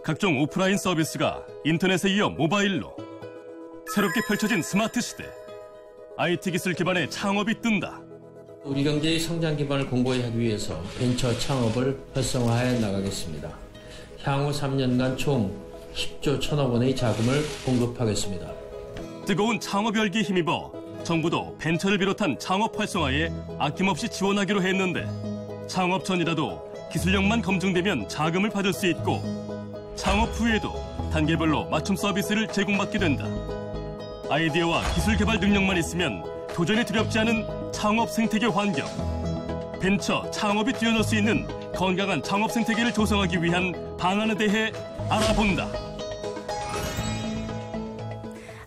각종 오프라인 서비스가 인터넷에 이어 모바일로 새롭게 펼쳐진 스마트 시대. IT 기술 기반의 창업이 뜬다. 우리 경제의 성장 기반을 공고히 하기 위해서 벤처 창업을 활성화해 나가겠습니다. 향후 3년간 총 10조 1천억 원의 자금을 공급하겠습니다. 뜨거운 창업 열기에 힘입어 정부도 벤처를 비롯한 창업 활성화에 아낌없이 지원하기로 했는데 창업 전이라도 기술력만 검증되면 자금을 받을 수 있고 창업 후에도 단계별로 맞춤 서비스를 제공받게 된다. 아이디어와 기술 개발 능력만 있으면 도전이 두렵지 않은 창업 생태계 환경. 벤처 창업이 뛰어놀 수 있는 건강한 창업 생태계를 조성하기 위한 방안에 대해 알아본다.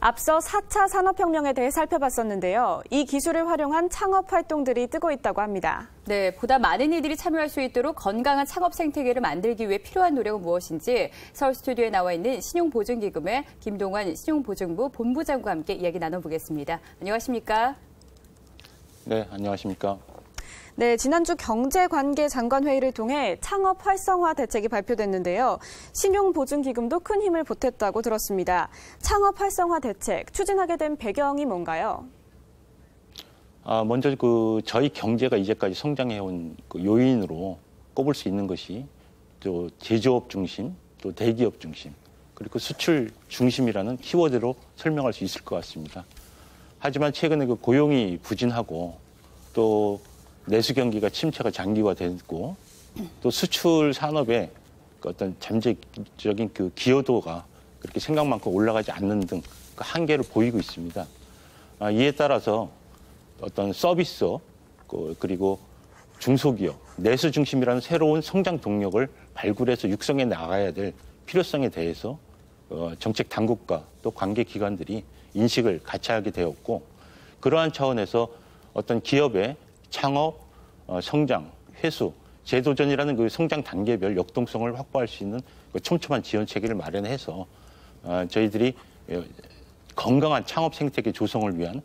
앞서 4차 산업혁명에 대해 살펴봤었는데요. 이 기술을 활용한 창업 활동들이 뜨고 있다고 합니다. 네, 보다 많은 이들이 참여할 수 있도록 건강한 창업 생태계를 만들기 위해 필요한 노력은 무엇인지 서울 스튜디오에 나와 있는 신용보증기금의 김동환 신용보증부 본부장과 함께 이야기 나눠보겠습니다. 안녕하십니까? 네, 안녕하십니까? 네, 지난주 경제관계장관회의를 통해 창업 활성화 대책이 발표됐는데요. 신용보증기금도 큰 힘을 보탰다고 들었습니다. 창업 활성화 대책 추진하게 된 배경이 뭔가요? 먼저 저희 경제가 이제까지 성장해온 요인으로 꼽을 수 있는 것이 또 제조업 중심, 또 대기업 중심, 그리고 수출 중심이라는 키워드로 설명할 수 있을 것 같습니다. 하지만 최근에 고용이 부진하고 또 내수 경기가 침체가 장기화됐고 또 수출 산업의 어떤 잠재적인 기여도가 그렇게 생각만큼 올라가지 않는 등 한계를 보이고 있습니다. 이에 따라서 어떤 서비스업 그리고 중소기업, 내수 중심이라는 새로운 성장 동력을 발굴해서 육성해 나가야 될 필요성에 대해서 정책 당국과 또 관계 기관들이 인식을 같이 하게 되었고 그러한 차원에서 어떤 기업의 창업, 성장, 회수, 재도전이라는 성장 단계별 역동성을 확보할 수 있는 촘촘한 지원 체계를 마련해서 저희들이 건강한 창업 생태계 조성을 위한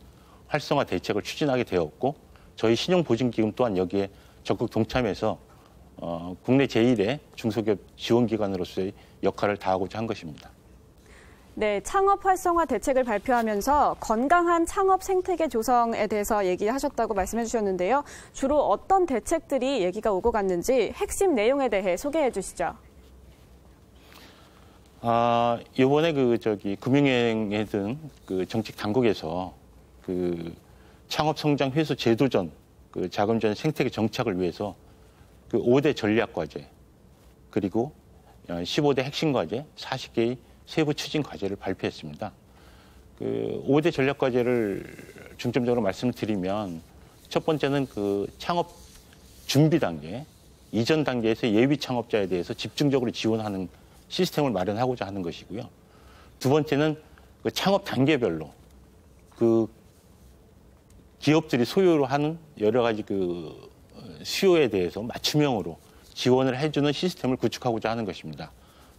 활성화 대책을 추진하게 되었고 저희 신용보증기금 또한 여기에 적극 동참해서 국내 제1의 중소기업 지원기관으로서의 역할을 다하고자 한 것입니다. 네, 창업 활성화 대책을 발표하면서 건강한 창업 생태계 조성에 대해서 얘기하셨다고 말씀해 주셨는데요. 주로 어떤 대책들이 얘기가 오고 갔는지 핵심 내용에 대해 소개해 주시죠. 이번에 금융위원회 등 정책 당국에서 창업 성장 회수 재도전 자금전 생태계 정착을 위해서 5대 전략 과제 그리고 15대 핵심 과제 40개의 세부 추진 과제를 발표했습니다. 5대 전략 과제를 중점적으로 말씀을 드리면 첫 번째는 창업 준비 단계, 이전 단계에서 예비 창업자에 대해서 집중적으로 지원하는 시스템을 마련하고자 하는 것이고요. 두 번째는 창업 단계별로 기업들이 소유로 하는 여러 가지 수요에 대해서 맞춤형으로 지원을 해주는 시스템을 구축하고자 하는 것입니다.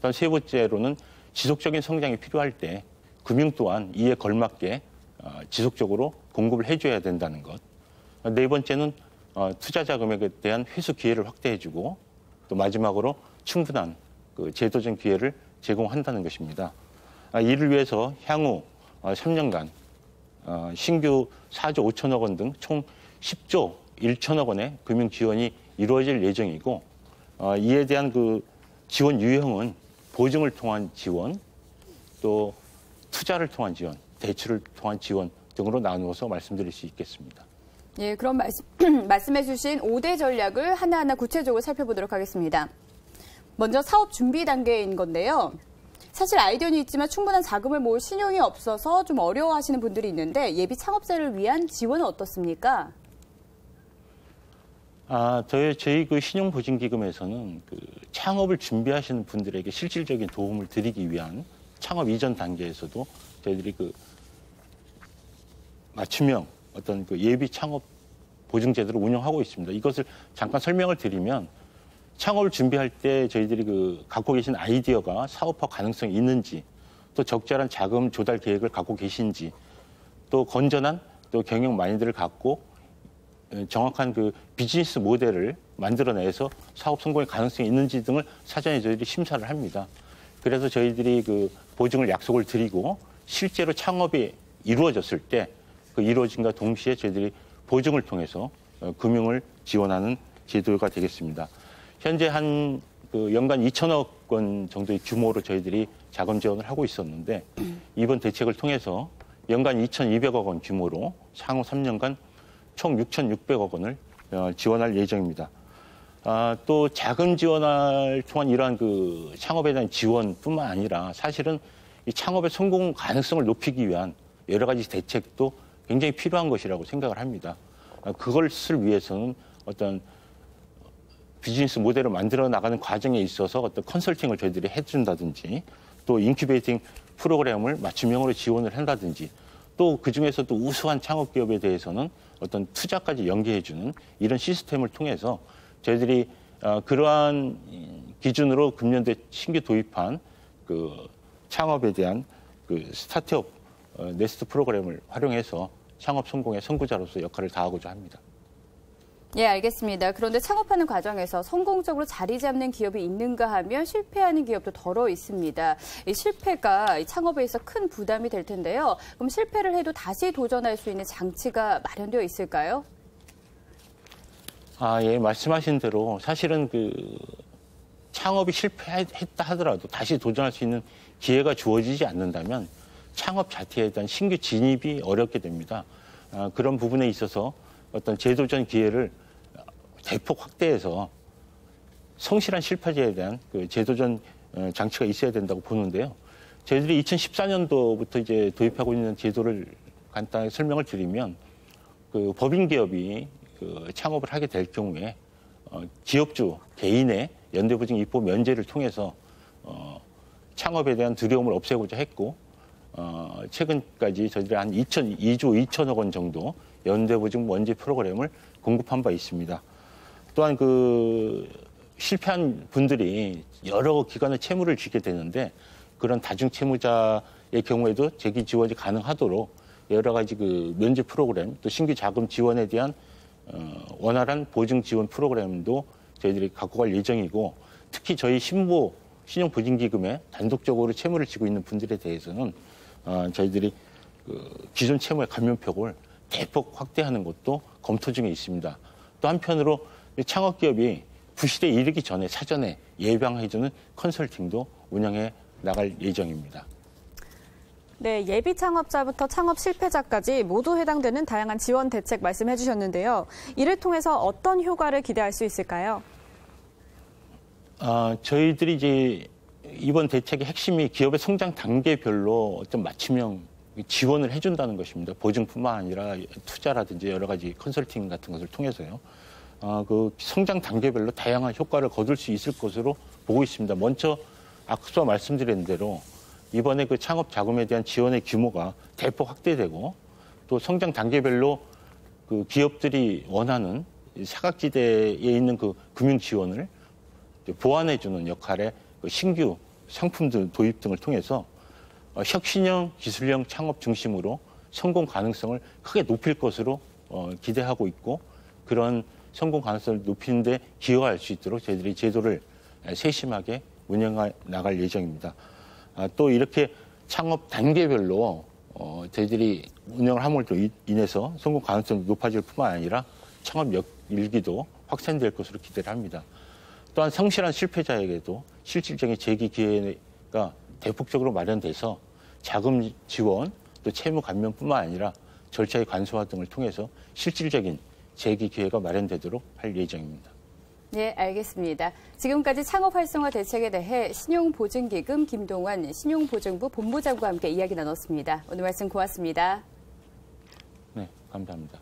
또한 세 번째로는 지속적인 성장이 필요할 때 금융 또한 이에 걸맞게 지속적으로 공급을 해줘야 된다는 것. 네 번째는 투자 자금에 대한 회수 기회를 확대해주고 또 마지막으로 충분한 재도전 기회를 제공한다는 것입니다. 이를 위해서 향후 3년간 신규 4조 5천억 원 등 총 10조 1천억 원의 금융 지원이 이루어질 예정이고 이에 대한 지원 유형은 보증을 통한 지원, 또 투자를 통한 지원, 대출을 통한 지원 등으로 나누어서 말씀드릴 수 있겠습니다. 예, 그럼 말씀해 주신 5대 전략을 하나하나 구체적으로 살펴보도록 하겠습니다. 먼저 사업 준비 단계인 건데요. 사실 아이디어는 있지만 충분한 자금을 모을 신용이 없어서 좀 어려워하시는 분들이 있는데 예비 창업자를 위한 지원은 어떻습니까? 저희 신용보증기금에서는 창업을 준비하시는 분들에게 실질적인 도움을 드리기 위한 창업 이전 단계에서도 저희들이 맞춤형 어떤 예비 창업 보증 제도를 운영하고 있습니다. 이것을 잠깐 설명을 드리면 창업을 준비할 때 저희들이 갖고 계신 아이디어가 사업화 가능성이 있는지, 또 적절한 자금 조달 계획을 갖고 계신지, 또 건전한 또 경영 마인드를 갖고 정확한 비즈니스 모델을 만들어내서 사업 성공의 가능성이 있는지 등을 사전에 저희들이 심사를 합니다. 그래서 저희들이 그 보증을 약속을 드리고 실제로 창업이 이루어졌을 때 그 이루어진과 동시에 저희들이 보증을 통해서 금융을 지원하는 제도가 되겠습니다. 현재 한 그 연간 2천억 원 정도의 규모로 저희들이 자금 지원을 하고 있었는데 이번 대책을 통해서 연간 2,200억 원 규모로 향후 3년간 총 6,600억 원을 지원할 예정입니다. 또 자금 지원을 통한 이러한 그 창업에 대한 지원뿐만 아니라 사실은 이 창업의 성공 가능성을 높이기 위한 여러 가지 대책도 굉장히 필요한 것이라고 생각을 합니다. 그것을 위해서는 어떤 비즈니스 모델을 만들어 나가는 과정에 있어서 어떤 컨설팅을 저희들이 해준다든지 또 인큐베이팅 프로그램을 맞춤형으로 지원을 한다든지 또 그중에서도 우수한 창업 기업에 대해서는 어떤 투자까지 연계해주는 이런 시스템을 통해서 저희들이 그러한 기준으로 금년도에 신규 도입한 그 창업에 대한 그 스타트업 네스트 프로그램을 활용해서 창업 성공의 선구자로서 역할을 다하고자 합니다. 예, 알겠습니다. 그런데 창업하는 과정에서 성공적으로 자리 잡는 기업이 있는가 하면 실패하는 기업도 덜어 있습니다. 이 실패가 창업에 있어 큰 부담이 될 텐데요. 그럼 실패를 해도 다시 도전할 수 있는 장치가 마련되어 있을까요? 예, 말씀하신 대로 사실은 그 창업이 실패했다 하더라도 다시 도전할 수 있는 기회가 주어지지 않는다면 창업 자체에 대한 신규 진입이 어렵게 됩니다. 그런 부분에 있어서 어떤 재도전 기회를 대폭 확대해서 성실한 실패자에 대한 그 재도전 장치가 있어야 된다고 보는데요. 저희들이 2014년도부터 이제 도입하고 있는 제도를 간단하게 설명을 드리면 그 법인 기업이 그 창업을 하게 될 경우에 기업주 개인의 연대보증 입법 면제를 통해서 창업에 대한 두려움을 없애고자 했고 최근까지 저희들이 한 2조 2천억 원 정도 연대보증 면제 프로그램을 공급한 바 있습니다. 또한 그 실패한 분들이 여러 기관의 채무를 지게 되는데 그런 다중 채무자의 경우에도 재기 지원이 가능하도록 여러 가지 그 면제 프로그램 또 신규 자금 지원에 대한 원활한 보증 지원 프로그램도 저희들이 갖고 갈 예정이고 특히 저희 신용보증기금에 단독적으로 채무를 지고 있는 분들에 대해서는 저희들이 그 기존 채무의 감면폭을 대폭 확대하는 것도 검토 중에 있습니다. 또 한편으로 창업기업이 부실에 이르기 전에 사전에 예방해주는 컨설팅도 운영해 나갈 예정입니다. 네, 예비 창업자부터 창업 실패자까지 모두 해당되는 다양한 지원 대책 말씀해 주셨는데요. 이를 통해서 어떤 효과를 기대할 수 있을까요? 저희들이 이제 이번 대책의 핵심이 기업의 성장 단계별로 어떤 맞춤형 지원을 해준다는 것입니다. 보증뿐만 아니라 투자라든지 여러 가지 컨설팅 같은 것을 통해서요. 그 성장 단계별로 다양한 효과를 거둘 수 있을 것으로 보고 있습니다. 먼저 앞서 말씀드린 대로 이번에 그 창업 자금에 대한 지원의 규모가 대폭 확대되고 또 성장 단계별로 그 기업들이 원하는 사각지대에 있는 그 금융 지원을 보완해주는 역할의 신규 상품들 도입 등을 통해서 혁신형, 기술형 창업 중심으로 성공 가능성을 크게 높일 것으로 기대하고 있고 그런 성공 가능성을 높이는 데 기여할 수 있도록 저희들이 제도를 세심하게 운영해 나갈 예정입니다. 또 이렇게 창업 단계별로 저희들이 운영을 함으로 인해서 성공 가능성이 높아질 뿐만 아니라 창업 일기도 확산될 것으로 기대를 합니다. 또한 성실한 실패자에게도 실질적인 재기 기회가 대폭적으로 마련돼서 자금 지원, 또 채무 감면뿐만 아니라 절차의 간소화 등을 통해서 실질적인 재기 기회가 마련되도록 할 예정입니다. 네, 알겠습니다. 지금까지 창업 활성화 대책에 대해 신용보증기금 김동환 신용보증부 본부장과 함께 이야기 나눴습니다. 오늘 말씀 고맙습니다. 네, 감사합니다.